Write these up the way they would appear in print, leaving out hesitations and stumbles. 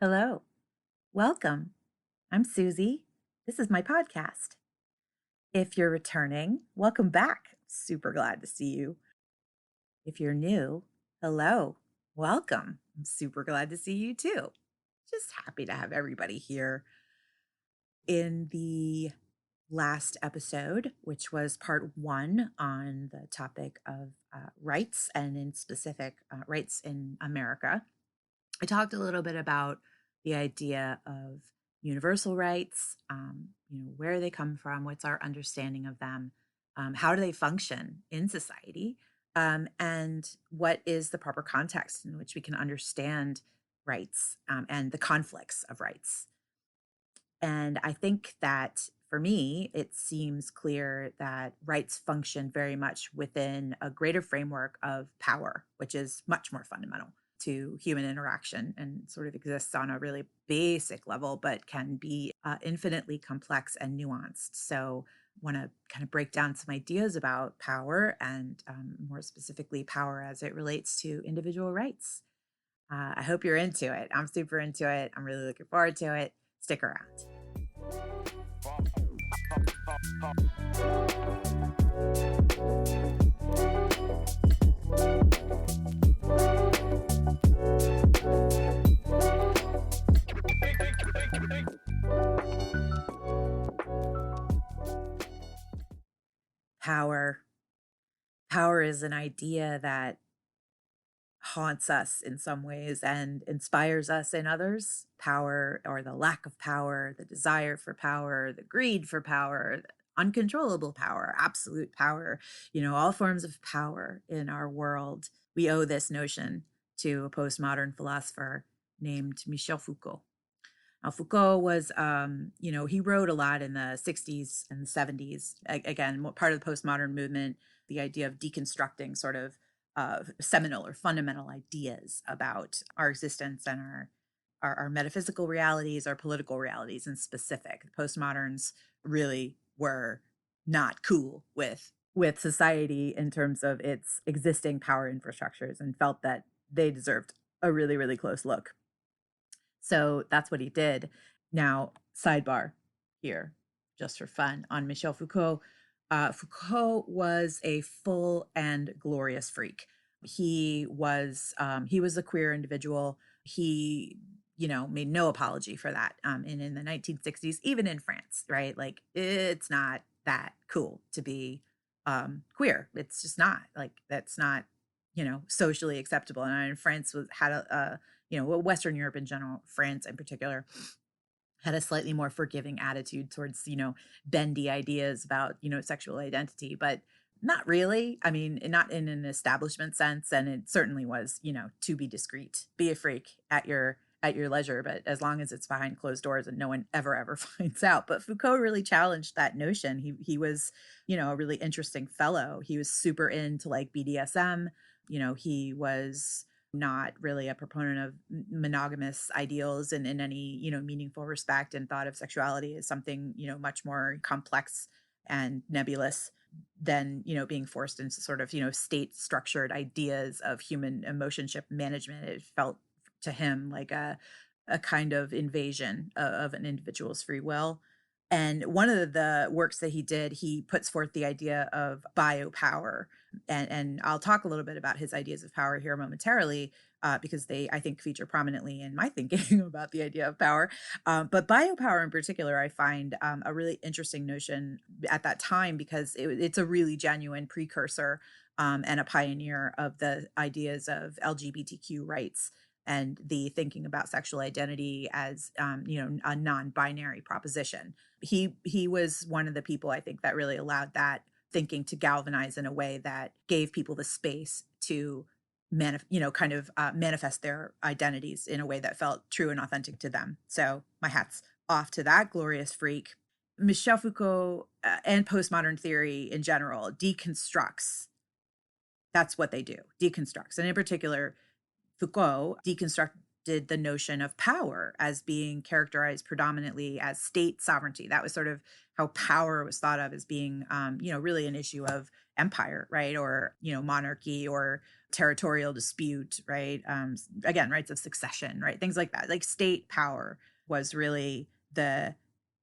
Hello, welcome. I'm Susie. This is my podcast. If you're returning, welcome back. Super glad to see you. If you're new, hello, welcome. I'm super glad to see you too. Just happy to have everybody here. In the last episode, which was part one on the topic of rights and in specific rights in America, I talked a little bit about the idea of universal rights, where they come from, what's our understanding of them, how do they function in society, and what is the proper context in which we can understand rights and the conflicts of rights. And I think that for me, it seems clear that rights function very much within a greater framework of power, which is much more fundamental to human interaction and sort of exists on a really basic level, but can be infinitely complex and nuanced. So, want to kind of break down some ideas about power and more specifically, power as it relates to individual rights. I hope you're into it. I'm super into it. I'm really looking forward to it. Stick around. Power. Power is an idea that haunts us in some ways and inspires us in others. Power, or the lack of power, the desire for power, the greed for power, the uncontrollable power, absolute power, all forms of power in our world. We owe this notion to a postmodern philosopher named Michel Foucault. Now, Foucault was, he wrote a lot in the 60s and 70s. Again, part of the postmodern movement, the idea of deconstructing sort of seminal or fundamental ideas about our existence and our metaphysical realities, our political realities in specific. The postmoderns really were not cool with society in terms of its existing power infrastructures and felt that they deserved a really, really close look. So that's what he did. Now, sidebar here, just for fun, on Michel Foucault. Foucault was a full and glorious freak. He was a queer individual. He, made no apology for that. And in the 1960s, even in France, right? Like it's not that cool to be queer. It's just not like that's not socially acceptable. And France had Western Europe in general, France in particular, had a slightly more forgiving attitude towards, bendy ideas about, sexual identity, but not really. I mean, not in an establishment sense. And it certainly was, to be discreet, be a freak at your leisure, but as long as it's behind closed doors and no one ever finds out. But Foucault really challenged that notion. He was, a really interesting fellow. He was super into like BDSM. He was not really a proponent of monogamous ideals in any meaningful respect, and thought of sexuality as something much more complex and nebulous than being forced into sort of state structured ideas of human emotionship management. It felt to him like a kind of invasion of an individual's free will. And one of the works that he did, he puts forth the idea of biopower. And I'll talk a little bit about his ideas of power here momentarily, because they, I think, feature prominently in my thinking about the idea of power. But biopower in particular, I find a really interesting notion at that time, because it's a really genuine precursor and a pioneer of the ideas of LGBTQ rights and the thinking about sexual identity as a non-binary proposition. He was one of the people, I think, that really allowed that thinking to galvanize in a way that gave people the space to manifest their identities in a way that felt true and authentic to them. So my hat's off to that glorious freak. Michel Foucault and postmodern theory in general deconstructs. That's what they do, deconstructs. And in particular, Foucault deconstructed the notion of power as being characterized predominantly as state sovereignty. That was sort of how power was thought of as being, really an issue of empire, right? Or, monarchy or territorial dispute, right? Again, rights of succession, right? Things like that. Like state power was really the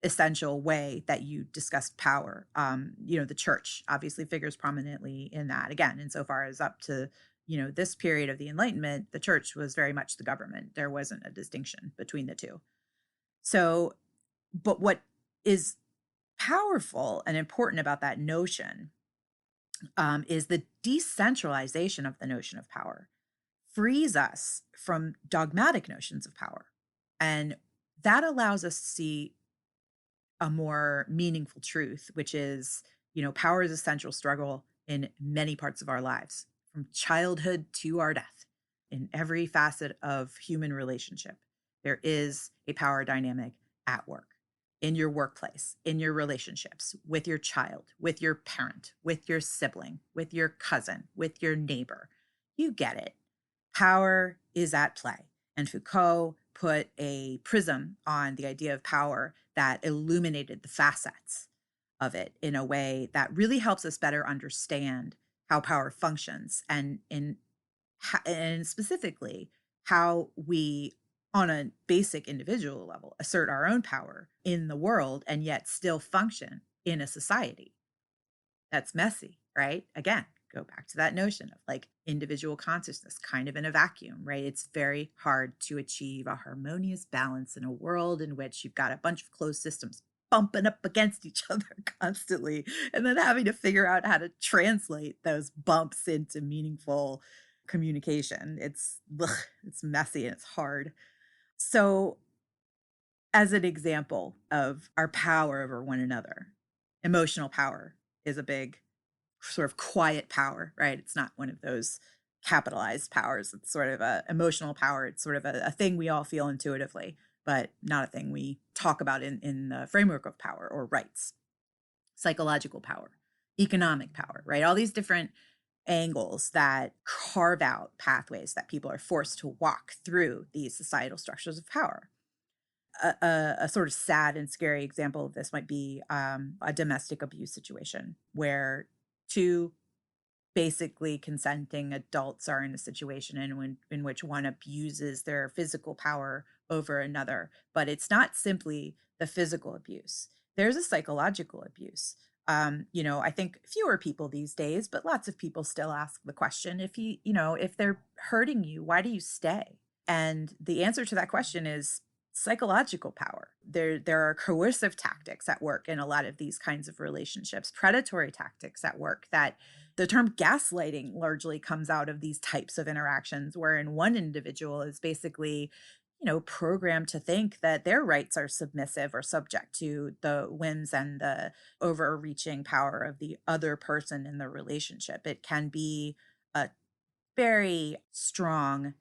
essential way that you discussed power. The church obviously figures prominently in that. Again, insofar as up to this period of the Enlightenment, the church was very much the government. There wasn't a distinction between the two. So, but what is powerful and important about that notion is the decentralization of the notion of power frees us from dogmatic notions of power. And that allows us to see a more meaningful truth, which is, power is a central struggle in many parts of our lives, from childhood to our death, in every facet of human relationship. There is a power dynamic at work, in your workplace, in your relationships, with your child, with your parent, with your sibling, with your cousin, with your neighbor. You get it. Power is at play. And Foucault put a prism on the idea of power that illuminated the facets of it in a way that really helps us better understand how power functions and specifically how we, on a basic individual level, assert our own power in the world and yet still function in a society that's messy, right? Again, go back to that notion of like individual consciousness kind of in a vacuum, right? It's very hard to achieve a harmonious balance in a world in which you've got a bunch of closed systems bumping up against each other constantly, and then having to figure out how to translate those bumps into meaningful communication. It's messy and it's hard. So, as an example of our power over one another, emotional power is a big sort of quiet power, right? It's not one of those capitalized powers. It's sort of a emotional power. It's sort of a thing we all feel intuitively, but not a thing we talk about in the framework of power or rights. Psychological power, economic power, right? All these different angles that carve out pathways that people are forced to walk through these societal structures of power. A sort of sad and scary example of this might be a domestic abuse situation where two basically consenting adults are in a situation in which one abuses their physical power over another. But it's not simply the physical abuse, there's a psychological abuse. I think fewer people these days, but lots of people still ask the question, if they're hurting you, why do you stay? And the answer to that question is psychological power. There are coercive tactics at work in a lot of these kinds of relationships, predatory tactics at work. That the term gaslighting largely comes out of these types of interactions, wherein one individual is basically, programmed to think that their rights are submissive or subject to the whims and the overreaching power of the other person in the relationship. It can be a very strong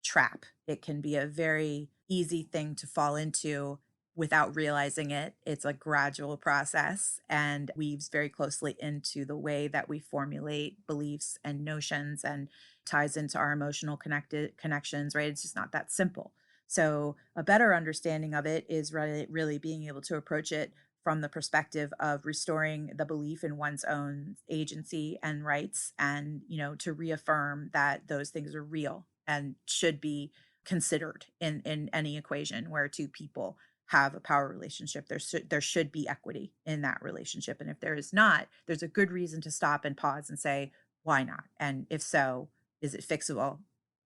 trap. It can be a very easy thing to fall into without realizing it. It's a gradual process and weaves very closely into the way that we formulate beliefs and notions and ties into our emotional connections, right? It's just not that simple. So, a better understanding of it is really being able to approach it from the perspective of restoring the belief in one's own agency and rights, and to reaffirm that those things are real and should be considered in any equation where two people have a power relationship. There should be equity in that relationship, and if there is not, there's a good reason to stop and pause and say, why not? And if so, is it fixable?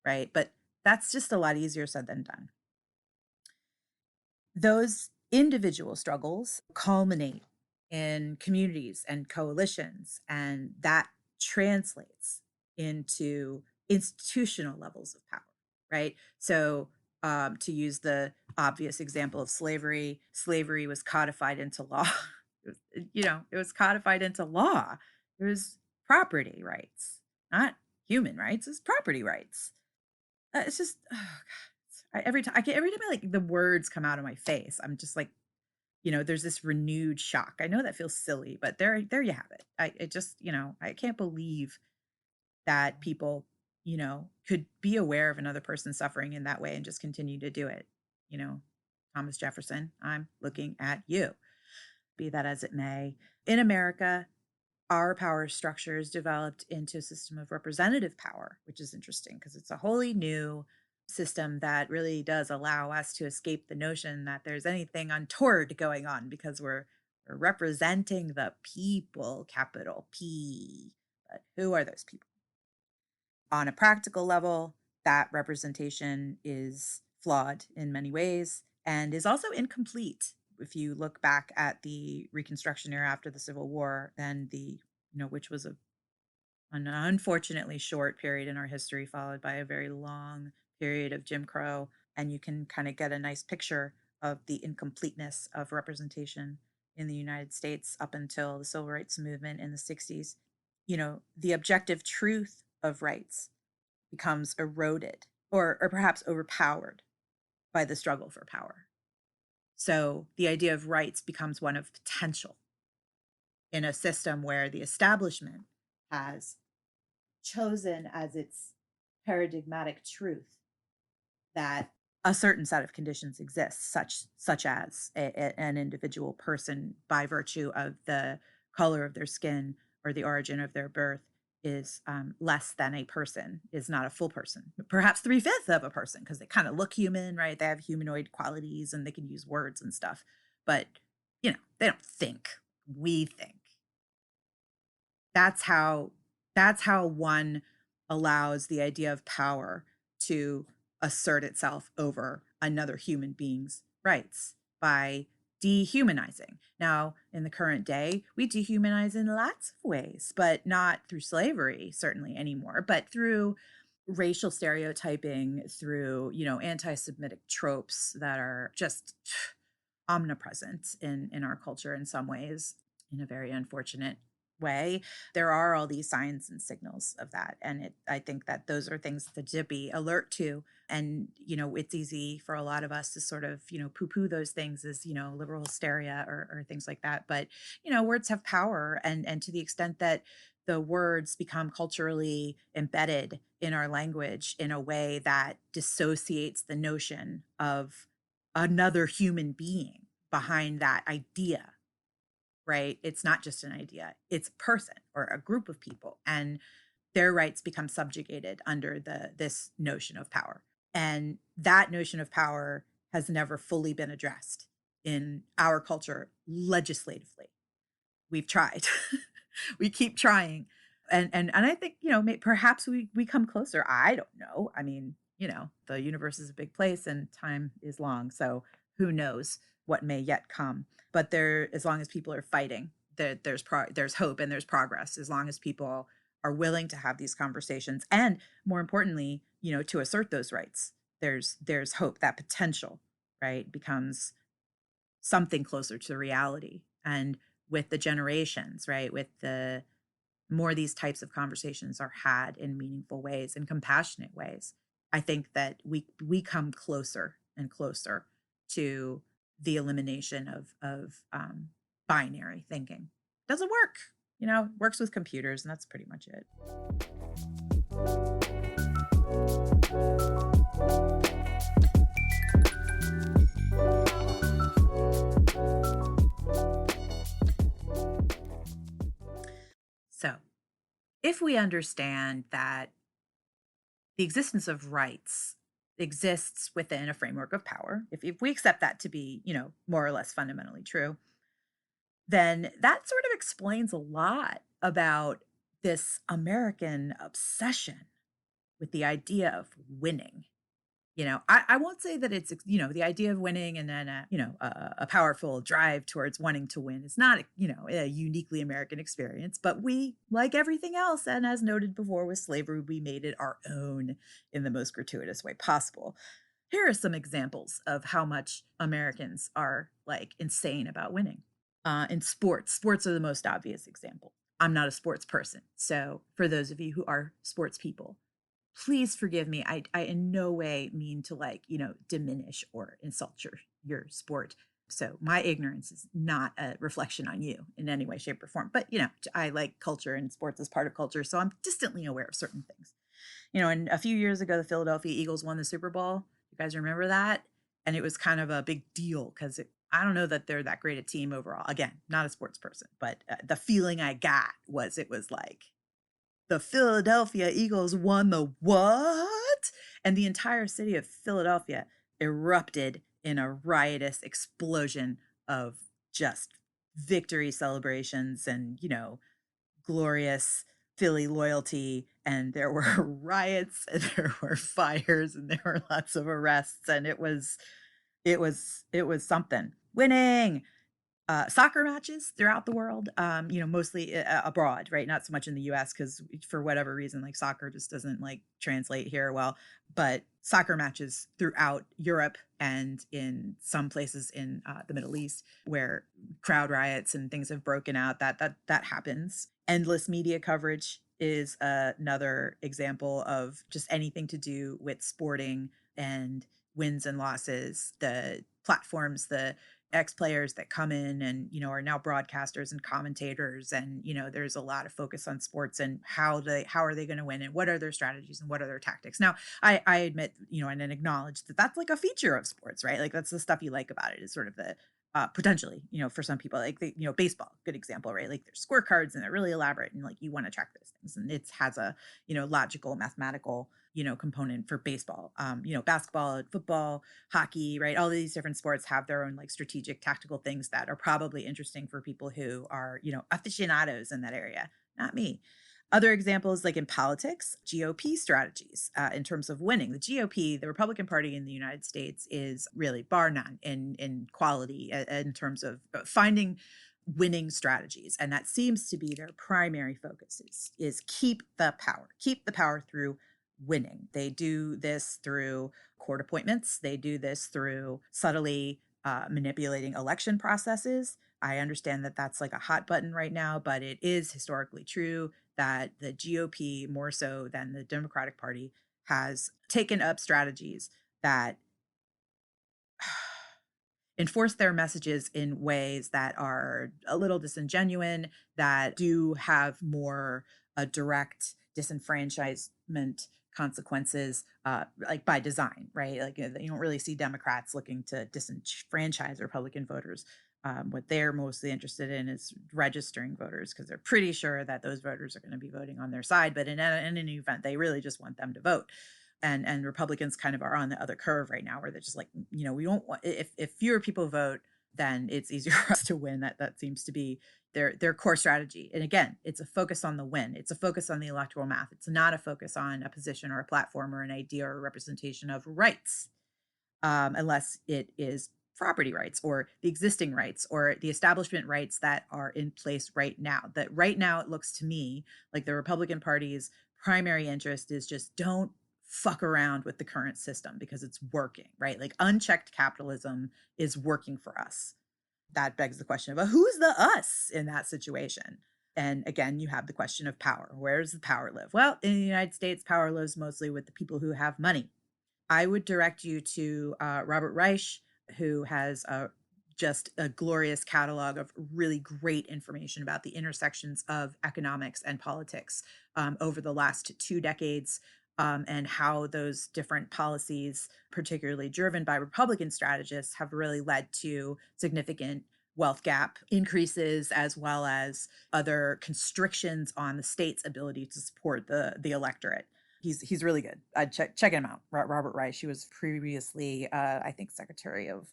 Right? But that's just a lot easier said than done. Those individual struggles culminate in communities and coalitions, and that translates into institutional levels of power, right? So, to use the obvious example of slavery, slavery was codified into law. It was codified into law. It was property rights, not human rights. It's property rights. It's just, oh God. Every time like the words come out of my face, I'm just like, there's this renewed shock. I know that feels silly, but there you have it. I can't believe that people could be aware of another person's suffering in that way and just continue to do it. You know, Thomas Jefferson, I'm looking at you. Be that as it may, in America, our power structures developed into a system of representative power, which is interesting because it's a wholly new system that really does allow us to escape the notion that there's anything untoward going on because we're representing the people, capital P. But who are those people? On a practical level, that representation is flawed in many ways and is also incomplete. If you look back at the Reconstruction era after the Civil War, then which was an unfortunately short period in our history, followed by a very long period of Jim Crow, and you can kind of get a nice picture of the incompleteness of representation in the United States up until the civil rights movement in the 60s. The objective truth of rights becomes eroded or perhaps overpowered by the struggle for power. So the idea of rights becomes one of potential in a system where the establishment has chosen as its paradigmatic truth that a certain set of conditions exist, such as an individual person by virtue of the color of their skin or the origin of their birth is less than a person, is not a full person, perhaps 3/5 of a person, because they kind of look human, right? They have humanoid qualities and they can use words and stuff, but they don't think. We think. That's how one allows the idea of power to assert itself over another human being's rights by dehumanizing. Now, in the current day, we dehumanize in lots of ways, but not through slavery, certainly anymore, but through racial stereotyping, through, anti-Semitic tropes that are just omnipresent in our culture in some ways, in a very unfortunate way. There are all these signs and signals of that. And I think that those are things to be alert to. And, it's easy for a lot of us to sort of, poo-poo those things as, liberal hysteria or things like that. But, words have power. And to the extent that the words become culturally embedded in our language in a way that dissociates the notion of another human being behind that idea, right? It's not just an idea, it's a person or a group of people, and their rights become subjugated under this notion of power. And that notion of power has never fully been addressed in our culture legislatively. We've tried. We keep trying. And I think, perhaps we come closer. I don't know. I mean, the universe is a big place and time is long. So who knows what may yet come. But as long as people are fighting, there's hope and there's progress. As long as people are willing to have these conversations and, more importantly, to assert those rights, there's hope. That potential, right, becomes something closer to reality. And with the generations, right, with the more these types of conversations are had in meaningful ways and compassionate ways, I think that we come closer and closer to the elimination of binary thinking. Doesn't work, works with computers, and that's pretty much it. So, if we understand that the existence of rights exists within a framework of power, if we accept that to be, more or less fundamentally true, then that sort of explains a lot about this American obsession with the idea of winning. I won't say that it's, the idea of winning and then, a powerful drive towards wanting to win is not, a uniquely American experience, but we, like everything else, and as noted before with slavery, we made it our own in the most gratuitous way possible. Here are some examples of how much Americans are like insane about winning. In sports are the most obvious example. I'm not a sports person. So for those of you who are sports people, please forgive me. I in no way mean to diminish or insult your sport. So my ignorance is not a reflection on you in any way, shape, or form. But I like culture and sports as part of culture, so I'm distantly aware of certain things. And a few years ago, the Philadelphia Eagles won the Super Bowl. You guys remember that? And it was kind of a big deal because I don't know that they're that great a team overall. Again, not a sports person, but the feeling I got was it was like the Philadelphia Eagles won the what? And the entire city of Philadelphia erupted in a riotous explosion of just victory celebrations and, glorious Philly loyalty. And there were riots and there were fires and there were lots of arrests. And it was something. Winning soccer matches throughout the world, mostly abroad, right? Not so much in the US because for whatever reason, like soccer just doesn't like translate here well, but soccer matches throughout Europe and in some places in the Middle East where crowd riots and things have broken out, that happens. Endless media coverage is another example of just anything to do with sporting and wins and losses, the platforms, the ex players that come in and are now broadcasters and commentators, and there's a lot of focus on sports and how are they going to win and what are their strategies and what are their tactics. Now I admit and then acknowledge that that's like a feature of sports, right? Like that's the stuff you like about it, is sort of the potentially, for some people, like baseball, good example, right? Like there's scorecards and they're really elaborate and like you want to track those things, and it has a logical, mathematical component for baseball. Basketball, football, hockey, right? All these different sports have their own like strategic, tactical things that are probably interesting for people who are, aficionados in that area. Not me. Other examples, like in politics, GOP strategies in terms of winning. The GOP, the Republican Party in the United States, is really bar none in quality in terms of finding winning strategies, and that seems to be their primary focus is keep the power through winning. They do this through court appointments. They do this through subtly manipulating election processes. I understand that that's like a hot button right now, but it is historically true that the GOP, more so than the Democratic Party, has taken up strategies that enforce their messages in ways that are a little disingenuous, that do have more direct disenfranchisement consequences, like by design, right? Like you don't really see Democrats looking to disenfranchise Republican voters. What they're mostly interested in is registering voters because they're pretty sure that those voters are going to be voting on their side. But in any event, they really just want them to vote. And Republicans kind of are on the other curve right now, where they're just like, we don't want, if fewer people vote, then it's easier for us to win. That seems to be their core strategy. And again, it's a focus on the win. It's a focus on the electoral math. It's not a focus on a position or a platform or an idea or a representation of rights, unless it is property rights or the existing rights or the establishment rights that are in place right now. That right now, it looks to me like the Republican Party's primary interest is just don't fuck around with the current system because it's working, right? Like unchecked capitalism is working for us. That begs the question of, well, who's the us in that situation? And again, you have the question of power. Where does the power live? Well, in the United States, power lives mostly with the people who have money. I would direct you to Robert Reich, who has just a glorious catalog of really great information about the intersections of economics and politics over the last 2 decades, and how those different policies, particularly driven by Republican strategists, have really led to significant wealth gap increases, as well as other constrictions on the state's ability to support the electorate. He's really good. I'd check him out. Robert Reich. He was previously, I think, Secretary of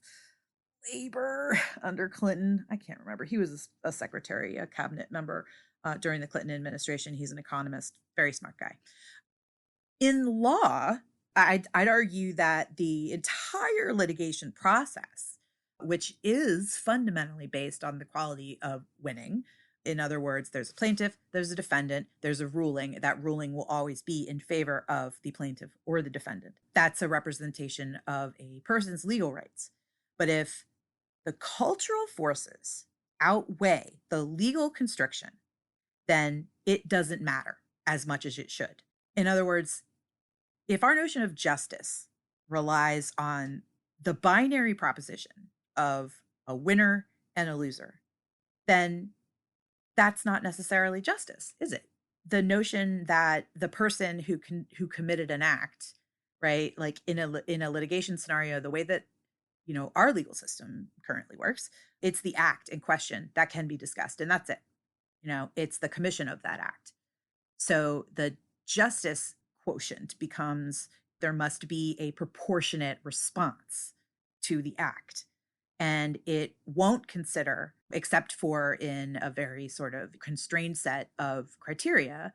Labor under Clinton. I can't remember. He was a secretary, a cabinet member during the Clinton administration. He's an economist, very smart guy. In law, I'd argue that the entire litigation process, which is fundamentally based on the quality of winning. In other words, there's a plaintiff, there's a defendant, there's a ruling. That ruling will always be in favor of the plaintiff or the defendant. That's a representation of a person's legal rights. But if the cultural forces outweigh the legal constriction, then it doesn't matter as much as it should. In other words, if our notion of justice relies on the binary proposition of a winner and a loser, then that's not necessarily justice, is it? the notion that the person who committed an act, right? Like in a litigation scenario, the way that our legal system currently works, it's the act in question that can be discussed, and that's it. It's the commission of that act. So the justice quotient becomes there must be a proportionate response to the act. And it won't consider, except for in a very sort of constrained set of criteria,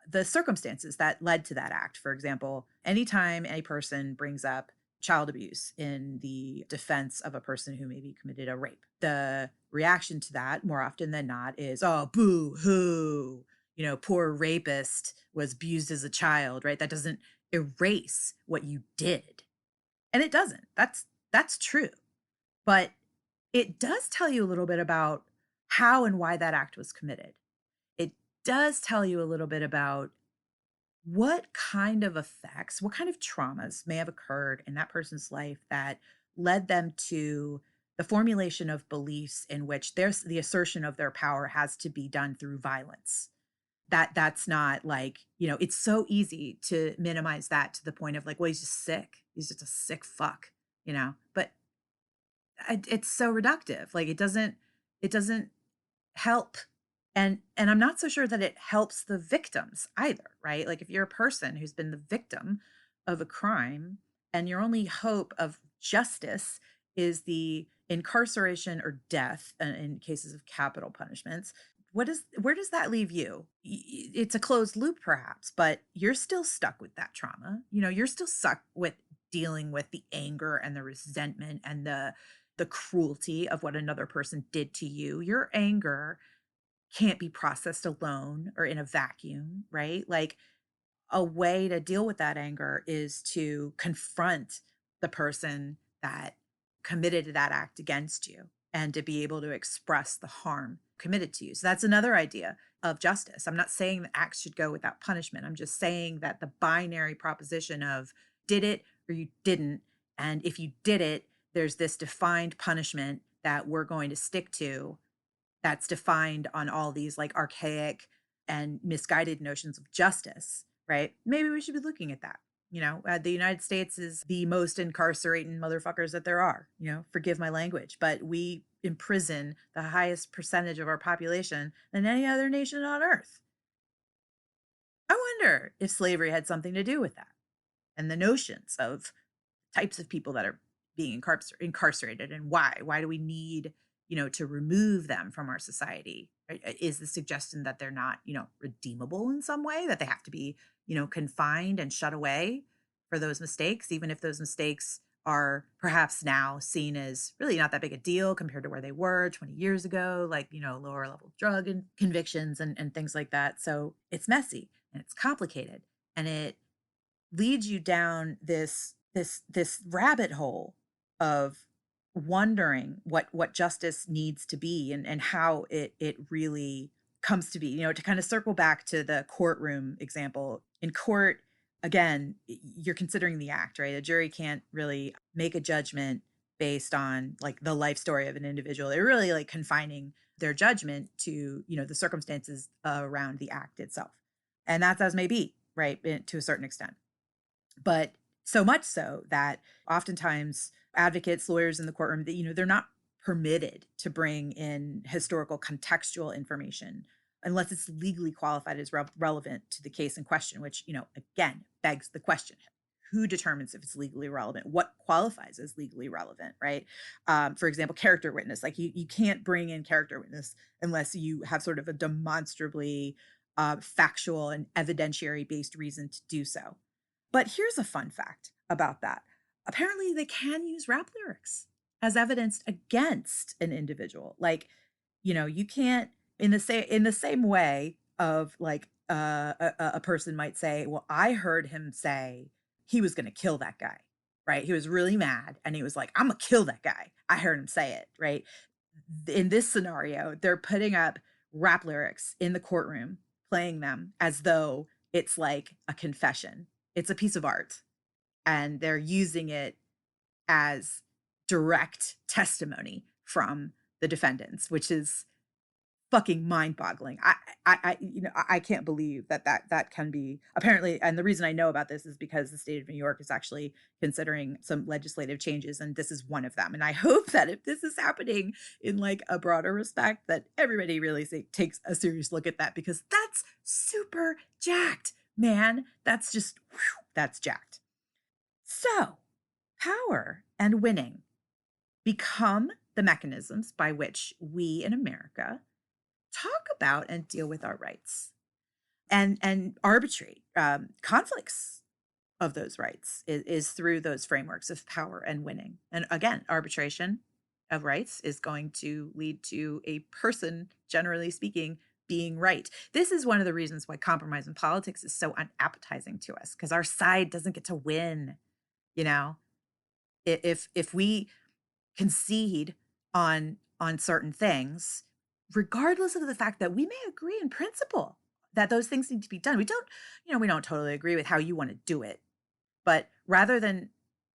the circumstances that led to that act. For example, anytime a person brings up child abuse in the defense of a person who maybe committed a rape, the reaction to that more often than not is, oh, boo hoo, poor rapist was abused as a child, right? That doesn't erase what you did. And it doesn't. That's true. But it does tell you a little bit about how and why that act was committed. It does tell you a little bit about what kind of effects, what kind of traumas may have occurred in that person's life that led them to the formulation of beliefs in which there's the assertion of their power has to be done through violence. That's not like, it's so easy to minimize that to the point of like, well, he's just sick. He's just a sick fuck, but it's so reductive. Like it doesn't help. And I'm not so sure that it helps the victims either, right? Like if you're a person who's been the victim of a crime and your only hope of justice is the incarceration or death in cases of capital punishments, where does that leave you? It's a closed loop perhaps, but you're still stuck with that trauma. You're still stuck with dealing with the anger and the resentment and the cruelty of what another person did to you. Your anger can't be processed alone or in a vacuum, right? Like a way to deal with that anger is to confront the person that committed that act against you and to be able to express the harm committed to you. So that's another idea of justice. I'm not saying that acts should go without punishment. I'm just saying that the binary proposition of did it or you didn't. And if you did it, there's this defined punishment that we're going to stick to that's defined on all these like archaic and misguided notions of justice, right? Maybe we should be looking at that. The United States is the most incarcerating motherfuckers that there are, forgive my language, but we imprison the highest percentage of our population than any other nation on earth. I wonder if slavery had something to do with that and the notions of types of people that are being incarcerated and why. Why do we need, to remove them from our society? Right? Is the suggestion that they're not, redeemable in some way, that they have to be, confined and shut away for those mistakes, even if those mistakes are perhaps now seen as really not that big a deal compared to where they were 20 years ago, like, lower level drug and convictions and things like that. So it's messy and it's complicated and it leads you down this rabbit hole of wondering what justice needs to be and how it really comes to be. To kind of circle back to the courtroom example. In court, again, you're considering the act, right? A jury can't really make a judgment based on like the life story of an individual. They're really like confining their judgment to, the circumstances around the act itself. And that's as may be, right, to a certain extent. But so much so that oftentimes advocates, lawyers in the courtroom, they're not permitted to bring in historical contextual information unless it's legally qualified as relevant to the case in question, which, again, begs the question. Who determines if it's legally relevant? What qualifies as legally relevant, right? For example, character witness. Like you can't bring in character witness unless you have sort of a demonstrably factual and evidentiary based reason to do so. But here's a fun fact about that. Apparently, they can use rap lyrics as evidence against an individual. Like, you can't in the same way of like a person might say, "Well, I heard him say he was going to kill that guy." Right? He was really mad and he was like, "I'm going to kill that guy." I heard him say it, right? In this scenario, they're putting up rap lyrics in the courtroom, playing them as though it's like a confession. It's a piece of art and they're using it as direct testimony from the defendants, which is fucking mind-boggling. I can't believe that can be apparently. And the reason I know about this is because the state of New York is actually considering some legislative changes, and this is one of them. And I hope that if this is happening in like a broader respect, that everybody really takes a serious look at that, because that's super jacked, man. That's just whew, that's jacked. So, power and winning become the mechanisms by which we in America talk about and deal with our rights and arbitrate conflicts of those rights is through those frameworks of power and winning. And again, arbitration of rights is going to lead to a person, generally speaking, being right. This is one of the reasons why compromise in politics is so unappetizing to us, because our side doesn't get to win. You know, if we concede on certain things, regardless of the fact that we may agree in principle that those things need to be done. We don't totally agree with how you want to do it, but rather than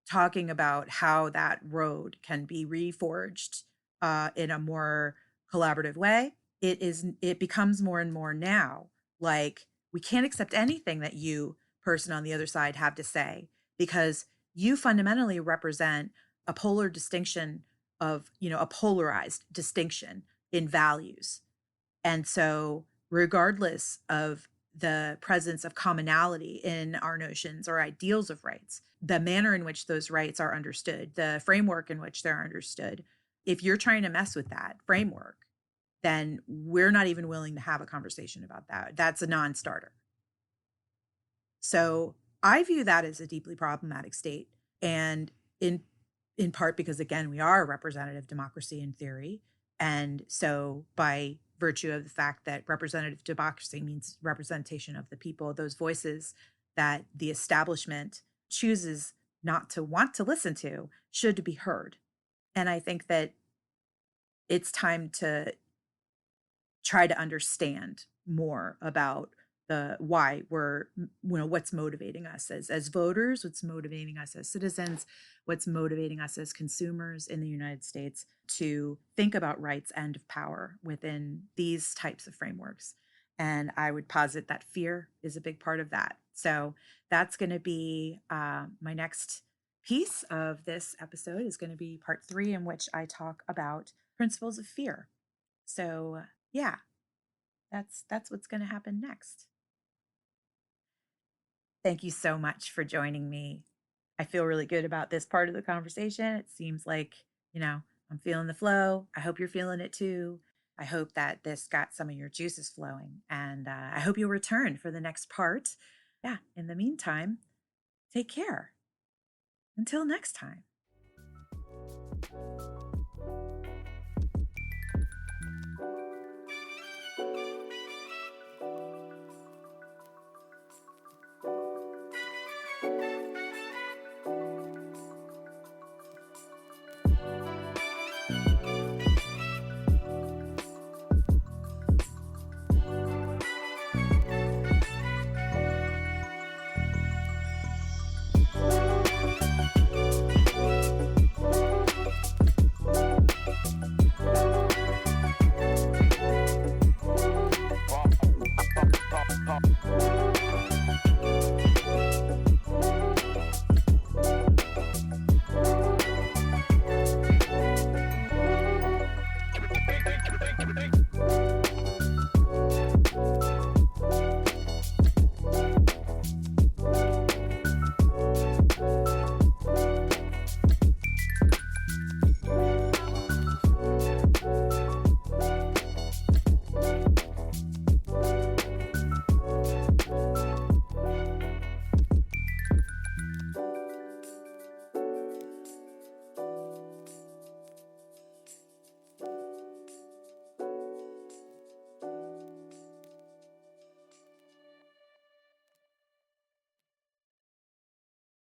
talking about how that road can be reforged in a more collaborative way, it becomes more and more now like we can't accept anything that you, person on the other side, have to say, because you fundamentally represent a polar distinction of, a polarized distinction in values. And so, regardless of the presence of commonality in our notions or ideals of rights, the manner in which those rights are understood, the framework in which they're understood, if you're trying to mess with that framework, then we're not even willing to have a conversation about that. That's a non starter. So I view that as a deeply problematic state. And in part because, again, we are a representative democracy in theory. And so by virtue of the fact that representative democracy means representation of the people, those voices that the establishment chooses not to want to listen to should be heard. And I think that it's time to try to understand more about the why we're, what's motivating us as voters, what's motivating us as citizens, what's motivating us as consumers in the United States to think about rights and of power within these types of frameworks. And I would posit that fear is a big part of that. So that's going to be my next piece of this episode is going to be part 3, in which I talk about principles of fear. So yeah, that's what's going to happen next. Thank you so much for joining me. I feel really good about this part of the conversation. It seems like, I'm feeling the flow. I hope you're feeling it too. I hope that this got some of your juices flowing, and I hope you'll return for the next part. Yeah, in the meantime, take care. Until next time.